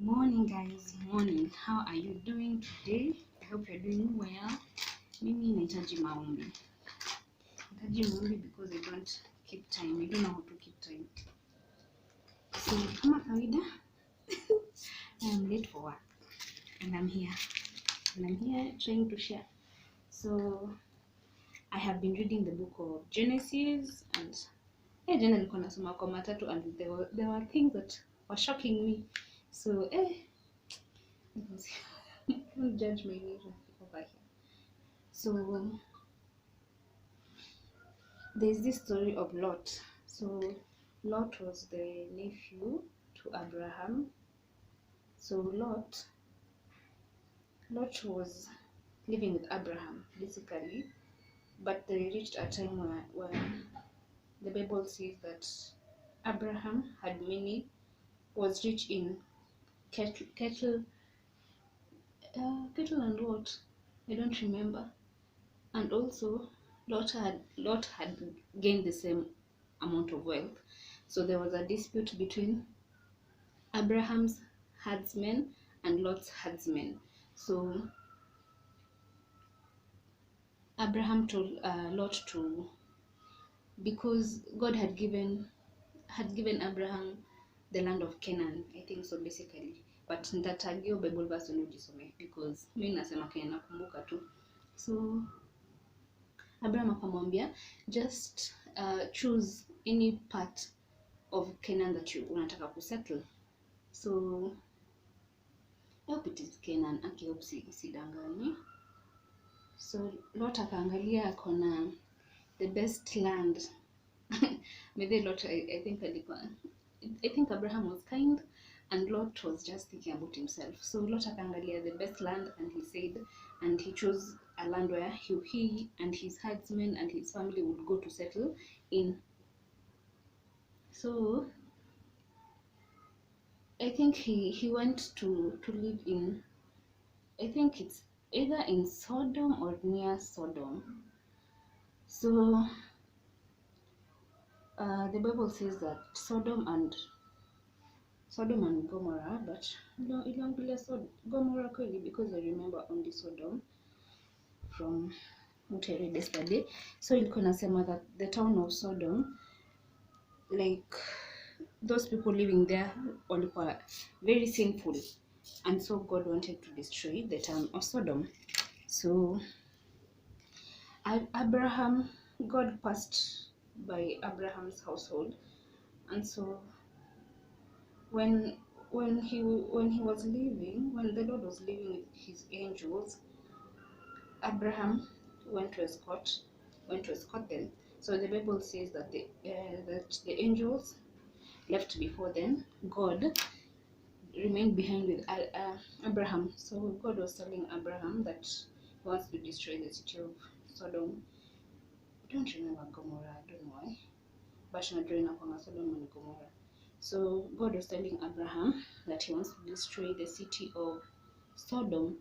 Morning guys, morning. How are you doing today? I hope you're doing well. Mimi nahitaji maombi. Because I don't keep time. I don't know how to keep time. So kama kawaida, I am late for work and I'm here. Trying to share. So I have been reading the book of Genesis and jana nilikuwa nasoma kwa matatu and there were things that were shocking me. So don't judge my vision over here. So there's this story of Lot. So Lot was the nephew to Abraham. So Lot was living with Abraham basically, but they reached a time where the Bible says that Abraham was rich in cattle and what? I don't remember. And also Lot had gained the same amount of wealth. So there was a dispute between Abraham's herdsmen and Lot's herdsmen. So Abraham told Lot because God had given Abraham the land of Canaan, I think so basically, but nitatagio Bible verse unujisome because mimi nasema Kenya nakumbuka tu. So Abraham akamwambia just choose any part of Canaan that you unataka kusettle. So I hope it is Canaan, I hope sidangani. So Lot akaangalia akona the best land. Maybe Lot, I think Abraham was kind and Lot was just thinking about himself. So Lot akaangalia the best land and he chose a land where he and his herdsmen and his family would go to settle in. So I think he went to live in, I think it's either in Sodom or near Sodom. So the Bible says that Sodom and Gomorrah, but no, Gomorrah kweli because I remember only Sodom from what I read yesterday. So ilikuwa nasema that the town of Sodom, like those people living there walikuwa very sinful, and so God wanted to destroy the town of Sodom. So God passed by Abraham's household, and so when the Lord was living with his angels, Abraham went to escort them. So the Bible says that the angels left before them. God remained behind with Abraham. So God was telling Abraham that he wants to destroy the city of Sodom. I don't remember Gomorrah, I don't know why, but Sodom and Gomorrah. So God was telling Abraham that he wants to destroy the city of Sodom.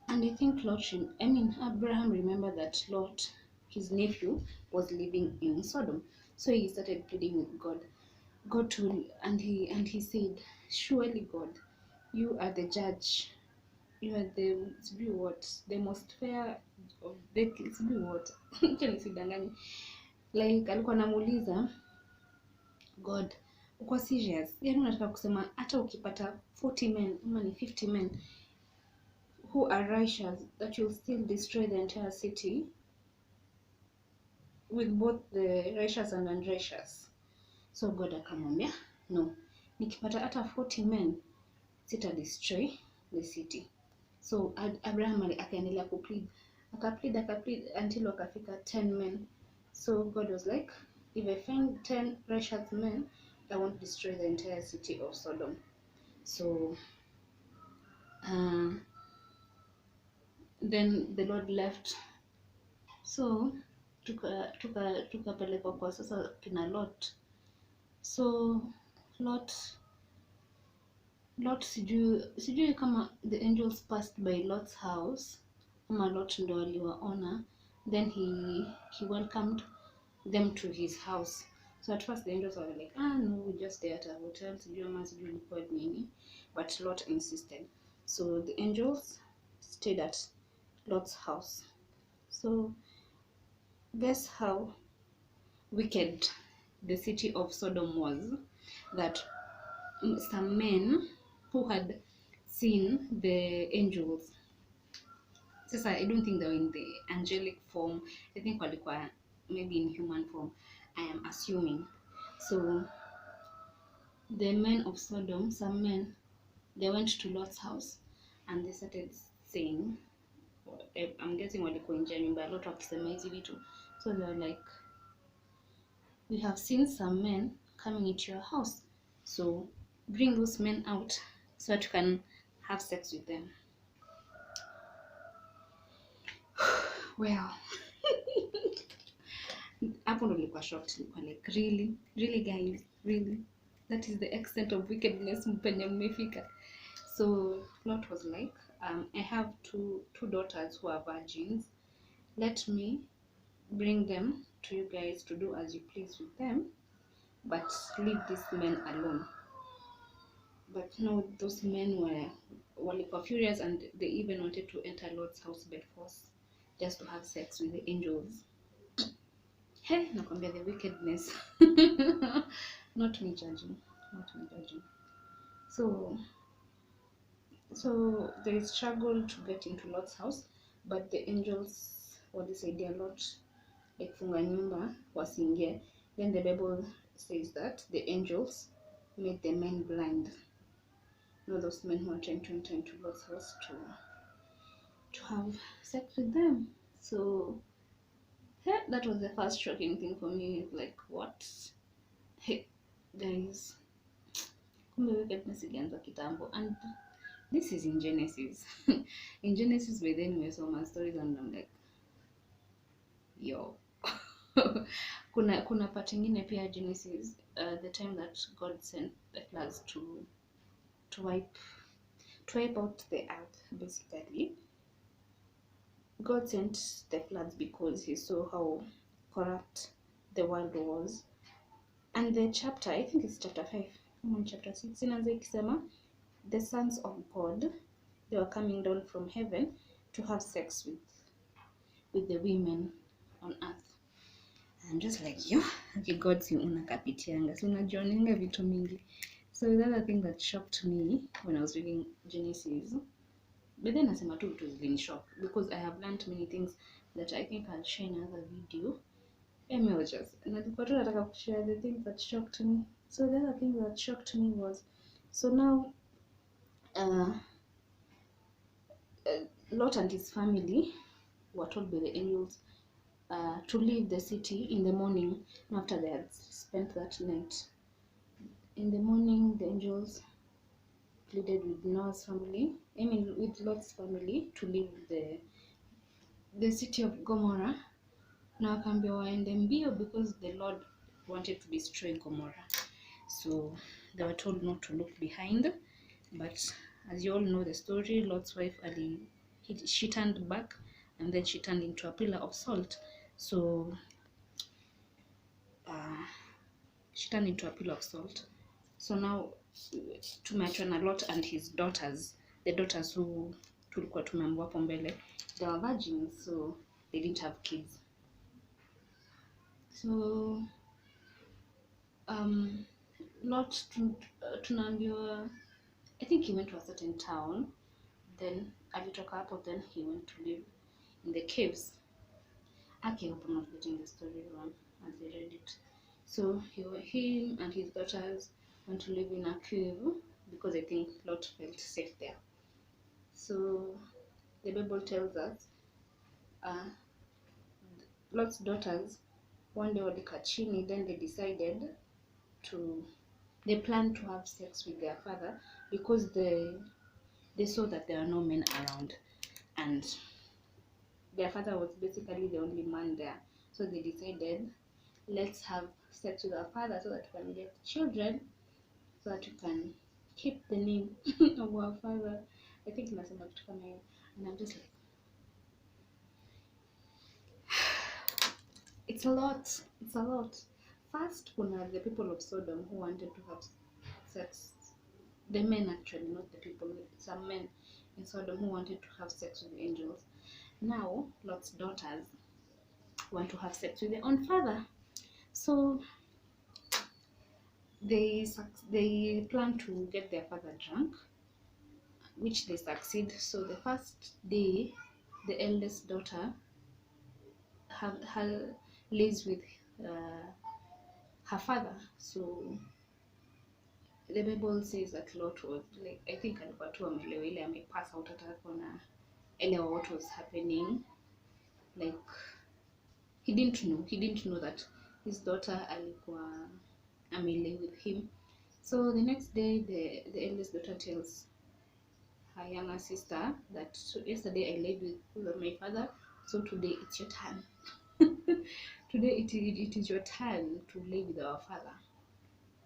And I think Abraham remembered that Lot, his nephew, was living in Sodom. So he started pleading with God and he said, surely God, you are the judge. You are the most fair of the like alikuwa anamuuliza God, uko serious? Yaani unataka kusema hata ukipata 40 men ama ni 50 men who are righteous, that you'll still destroy the entire city with both the righteous and unrighteous? So God akamwambia, no, nikipata hata 40 men sita destroy the city. So Abraham akaendelea kuplead until wakafika 10 men. So God was like, if I find 10 righteous men, I won't destroy the entire city of Sodom. So then the Lord left. So tukapelekwa kwa sasa kina Lot. So Lot sijui kama the angels passed by Lot's house ama Lot ndo aliwaona, then he welcomed them to his house. So at first the angels were like, no, we just stay at a hotel, sijui ilikuwa nini, but Lot insisted. So the angels stayed at Lot's house. So guess how wicked the city of Sodom was, that some men who had seen the angels, sasa I don't think they were in the angelic form, I think walikuwa maybe in human form, I am assuming. So the men of Sodom, some men, they went to Lot's house and they started saying, I'm guessing walikuwa nje ya nyumba ya Lot wakisema hizi vitu. So they were like, we have seen some men coming into your house, so bring those men out so that you can have sex with them. Well, hapo ndo nilikuwa shocked, nilikuwa like, really guys, really, that is the extent of wickedness mpenye mmefika. So Lot was like, I have two daughters who are virgins, let me bring them to you guys to do as you please with them, but leave these men alone. But no, those men were furious, and they even wanted to enter Lot's house by force just to have sex with the angels. Hey, nakwambia the wickedness. Not me judging. So they struggled to get into Lot's house, but the angels walisaidia Lot, like funga nyumba wasiingie. Then the Bible says that the angels made the men blind. Those men who are trying to enter into Lot's house to have sex with them. So yeah, that was the first shocking thing for me. Like, what? Hey, guys, kumbe wickedness ilianza kitambo, and this is in Genesis. In Genesis, by then we saw my stories, and I'm like, yo. kuna part ingine pia Genesis, the time that God sent the floods to wipe out the earth. Basically, God sent the floods because he saw how corrupt the world was. And the chapter, I think it's chapter 5, chapter 6, inaanza ikisema the sons of God, they were coming down from heaven to have sex with the women on earth. I'm just like, yo, okay, God si unakapitianga, si unajionenga vitu mingi. So the other thing that shocked me when I was reading Genesis, but then nasema tu vitu zilinishock, because I have learned many things that I think I'll share in another video. Nilikuwa tu nataka kushare the things that shocked me. So the other thing that shocked me was, so now Lot and his family were told by the angels to leave the city in the morning after they had spent that night. In the morning, the angels pleaded with Noah's family, with Lot's family, to leave the city of Gomorrah. Na wakaambiwa waende mbio because the Lord wanted to destroy Gomorrah. So they were told not to look behind, but as you all know the story, Lot's wife she turned back, and then she turned into a pillar of salt. So she turned into a pillar of salt. So now tumeachwa na Lot and his daughters, the daughters who tulikuwa tumeambiwa hapo mbele, they were virgins, so they didn't have kids. So Lot tunaambiwa, I think he went to a certain town, then alitoka hapo, then he went to live in the caves. I hope I'm not getting the story wrong as I read it. So him and his daughters went to live in a cave because I think Lot felt safe there. So the Bible tells us Lot's daughters one day walikaa chini, then they planned to have sex with their father because they saw that there are no men around, and their father was basically the only man there. So they decided, let's have sex with our father so that we can get children, so that we can keep the name of our father. I think nasema kitu kama hiyo, and I'm just like, it's a lot. First, kuna the people of Sodom who wanted to have sex the men actually, not the people, some men in Sodom who wanted to have sex with the angels. Now Lot's daughters want to have sex with their own father, so they plan to get their father drunk, which they succeed. So the first day, the eldest daughter lives with her father. So the Bible says that Lot was like, I think alikuwa tu amelewa ile amepass out, hata kuna elewa what was happening, like he didn't know that his daughter alikuwa amele with him. So the next day, the eldest daughter tells her younger sister that, so yesterday I lay with my father, so today it's your turn. Today it is your turn to lay with our father.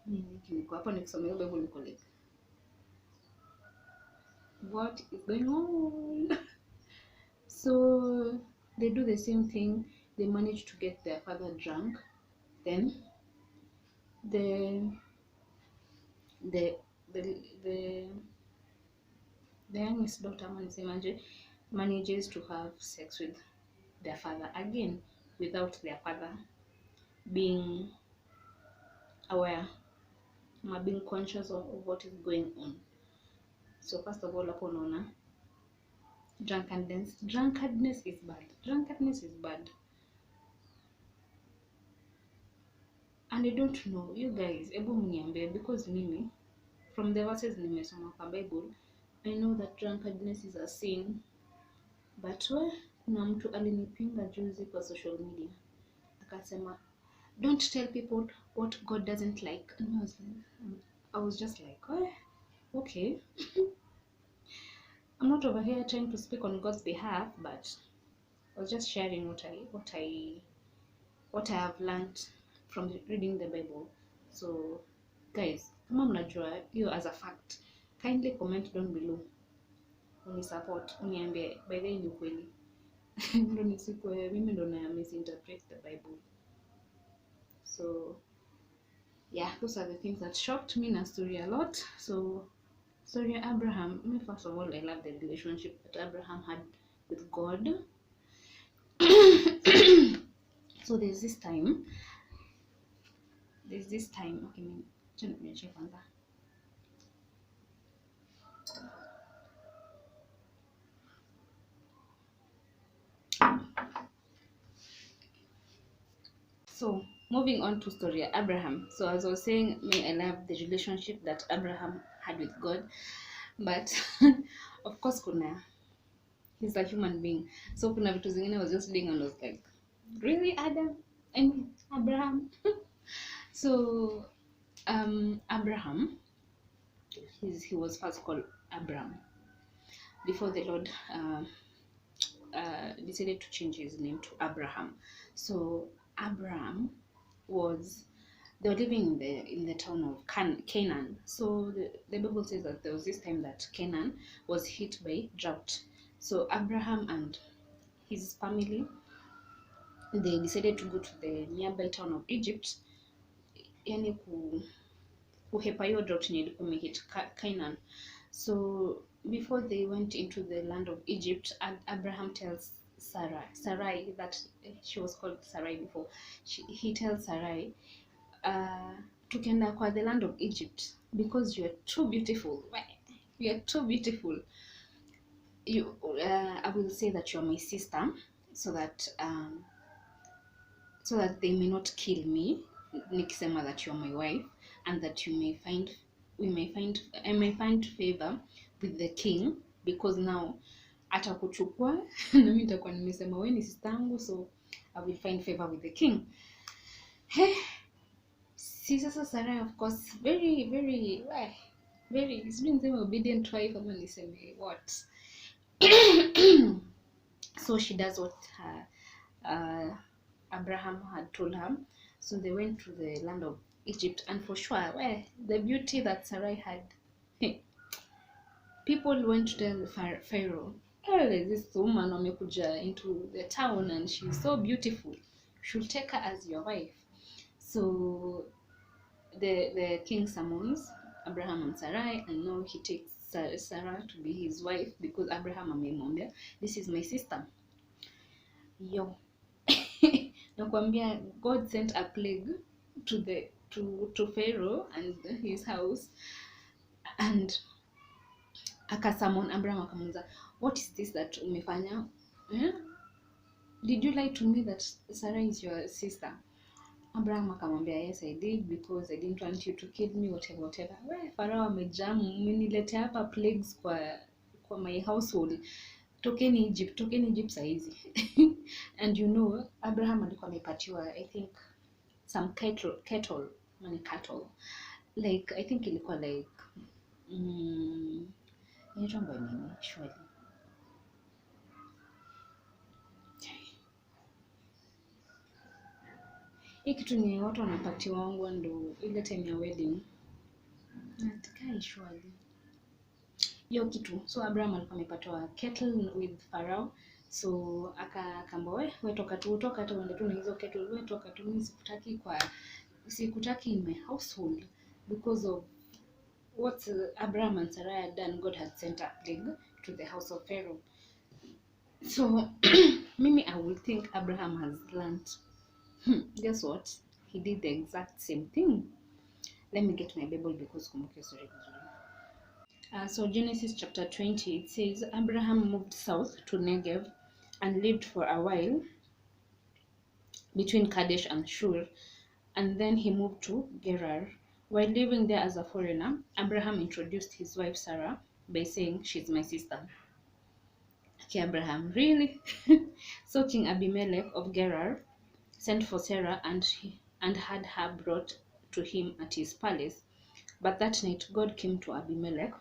Niko hapa nikisomea Bible niko like, what is going on? So they do the same thing. They manage to get their father drunk. Then the youngest daughter manages to have sex with their father again, without their father being aware, being conscious of what is going on. So first of all, hapo unaona drunkenness is bad. And I don't know, you guys, ebu mniambie, because mimi from the verses nimesoma kwa Bible, I know that drunkenness is a sin, but kuna mtu alinipinga juzi kwa social media akasema, don't tell people what God doesn't like. And I was just like, okay. I'm not over here trying to speak on God's behalf, but I was just sharing what I have learned from reading the Bible. So guys, kama mnajua hiyo as a fact, kindly comment down below, unisupport, uniambie by the way ni ukweli. Ndo nisikwe mimi ndo na misinterpret the Bible. So yeah, those are the things that shocked me in a story a lot. So story Abraham, me first of all, I love the relationship that Abraham had with God. So there's this time, okay, check on that. So moving on to story Abraham. So as I was saying, I love the relationship that Abraham had with God, but of course he's a human being, so kuna vitu zingine I was just doing and I was like, really Abraham? So Abraham, he was first called Abram before the Lord decided to change his name to Abraham. So Abraham they were living in the town of Canaan. So the Bible says that there was this time that Canaan was hit by drought. So Abraham and his family, they decided to go to the nearby town of Egypt, yani kuhepa hiyo drought yenye ilikuwa imehit Canaan. So before they went into the land of Egypt, Abraham tells Sarai, that she was called Sarai before, he tells Sarai, tukienda kwa the land of Egypt, because you are too beautiful. You are too beautiful. I will say that you are my sister, so that they may not kill me nikisema that you are my wife, and that I may find favor with the king, because now atakuchukua na mimi nitakuwa nimesema wewe ni sister yangu, so I will find favor with the king. Sasa Sarah, of course, very it's been very obedient wife, ama niseme what. So she does what Abraham had told her. So they went to the land of Egypt, and for sure, the beauty that Sarai had, people went to tell Pharaoh, there's this woman wamekuja into the town and she's so beautiful, you should take her as your wife. So the king summons Abraham and Sarai, and now he takes Sarah to be his wife because Abraham amemwambia, this is my sister. Yo. Nakwambia, God sent a plague to Pharaoh and his house, and akasamon Abraham akamuuliza, what is this that umefanya? Did you lie to me that Sarah is your sister? Abraham akamwambia, yes I did, because I didn't want you to kill me, whatever. Farao amejam, mmeniletea hapa plagues kwa my household. Tokeni Egypt saizi. And you know, Abraham alikuwa amepatiwa, I think, some cattle, like I think ilikuwa like inaitwa nini surely. Hii kitu ni watu wanapatiwa wangu ndo ile time ya wedding. Nataka surely. Hiyo kitu. So Abraham alikuwa amepatiwa cattle with Pharaoh. So akaamba, wewe toka tu uende tu na hizo cattle, wewe toka tu, mimi sikutaki in my household because of what Abraham and Sarai had done. God had sent a plague to the house of Pharaoh. So mimi I will think Abraham has learned. Guess what? He did the exact same thing. Let me get my Bible because kumbuke sorry. So Genesis chapter 20, it says, Abraham moved south to Negev and lived for a while between Kadesh and Shur, and then he moved to Gerar. While living there as a foreigner, Abraham introduced his wife Sarah by saying, she's my sister. Okay, Abraham, really? So King Abimelech of Gerar sent for Sarah and had her brought to him at his palace. But that night God came to Abimelech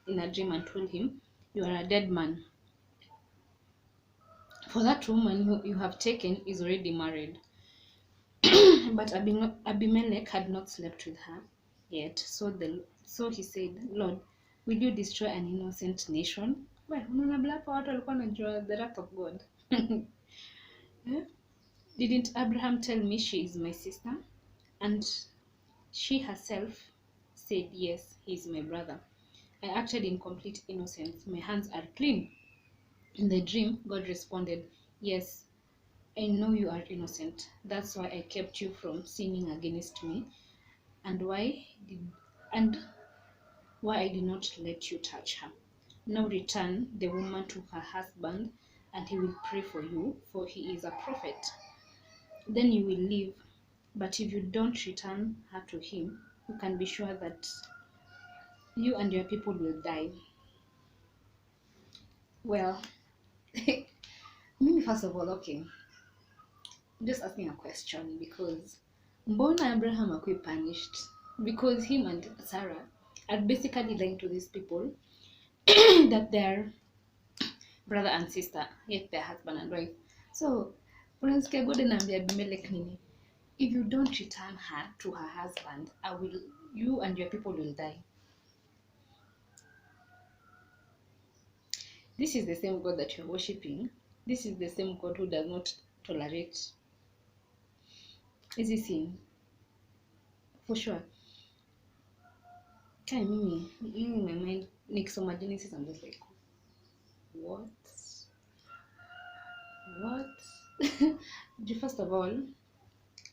in a dream and told him, you are a dead man, for that woman who you have taken is already married. But Abimelech had not slept with her yet. So he said, Lord, will you destroy an innocent nation? Well, the wrath of God. Didn't Abraham tell me she is my sister? And she herself said, yes, he is my brother. I acted in complete innocence. My hands are clean. In the dream, God responded, yes, I know you are innocent. That's why I kept you from sinning against me, and why I did not let you touch her. Now return the woman to her husband, and he will pray for you, for he is a prophet. Then you will live. But if you don't return her to him, you can be sure that you and your people will die. Well, maybe first of all, okay, I'm just asking a question, because mbona Abraham akui punished? Because him and Sarah are basically lying to these people that they're brother and sister, yet they're husband and wife. So unasikia God anaambia Abimelech nini? If you don't return her to her husband, you and your people will die. This is the same God that you're worshipping. This is the same God who does not tolerate easy sin. For sure. In my mind, nikisoma Genesis, I'm just like, what? First of all,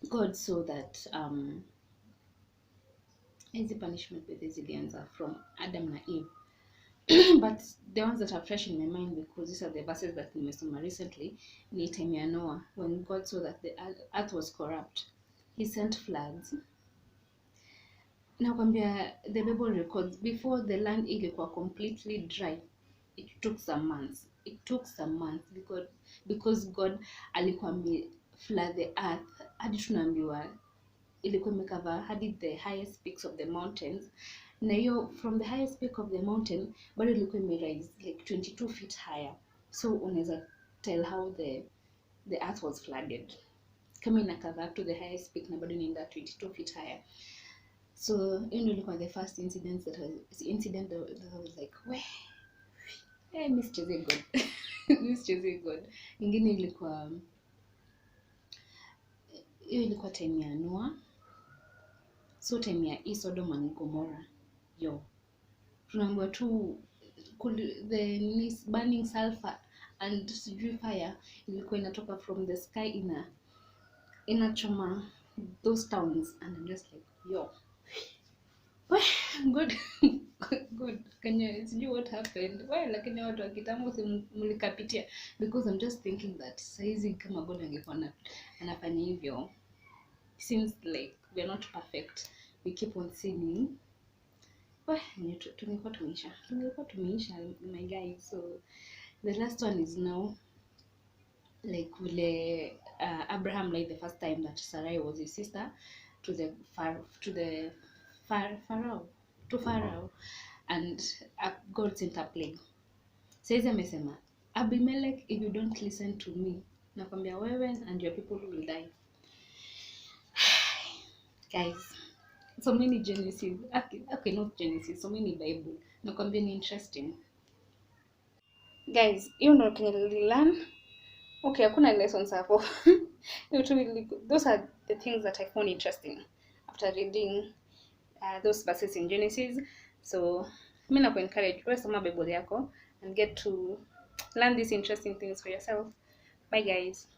God saw that easy punishment with resilience are from Adam and Eve. But the ones that are fresh in my mind, because these are the verses that nimesoma recently, ni time ya Noah, when God saw that the earth was corrupt, he sent floods. Nakwambia, the Bible records before the land ilikuwa completely dry, it took some months because God alikuwa flood the earth hadi tunaambiwa ilikuwa imekava hadi the highest peaks of the mountains, na hiyo from the highest peak of the mountain bado ilikuwa imerise like 22 feet higher. So unaweza tell how the earth was flooded, kama inakava up to the highest peak na bado inaenda 22 feet higher. So ilikuwa the first incident that I was like, mischeze God. Ingine ilikuwa time ya Noah. So time ya Sodom and Gomorrah, yo, tunaambiwa tu the burning sulfur and sijui fire ilikuwa inatoka from the sky inachoma those towns, and I'm just like yo, good. Good. Kenya sijui what happened, well lakini watu wa kitambo si mlikapitia, because I'm just thinking that saizi kama God angekuwa anafanya hivyo, seems like we are not perfect, we keep on sinning, tungekuwa tumeisha my guys. So the last one is now like vile Abraham like the first time that Sarai was his sister to Pharaoh, and God sent a plague. Saizi amesema Abimelech, if you don't listen to me, nakwambia wewe and your people will die. Guys, so many Genesis, okay not Genesis, so many Bible, nakwambia ni interesting guys. Hiyo ndo kenye nililearn. Okay, hakuna lessons hapo. Those are the things that I found interesting after reading those verses in Genesis. So mimi nakuencourage wewe soma Bible yako and get to learn these interesting things for yourself. Bye guys.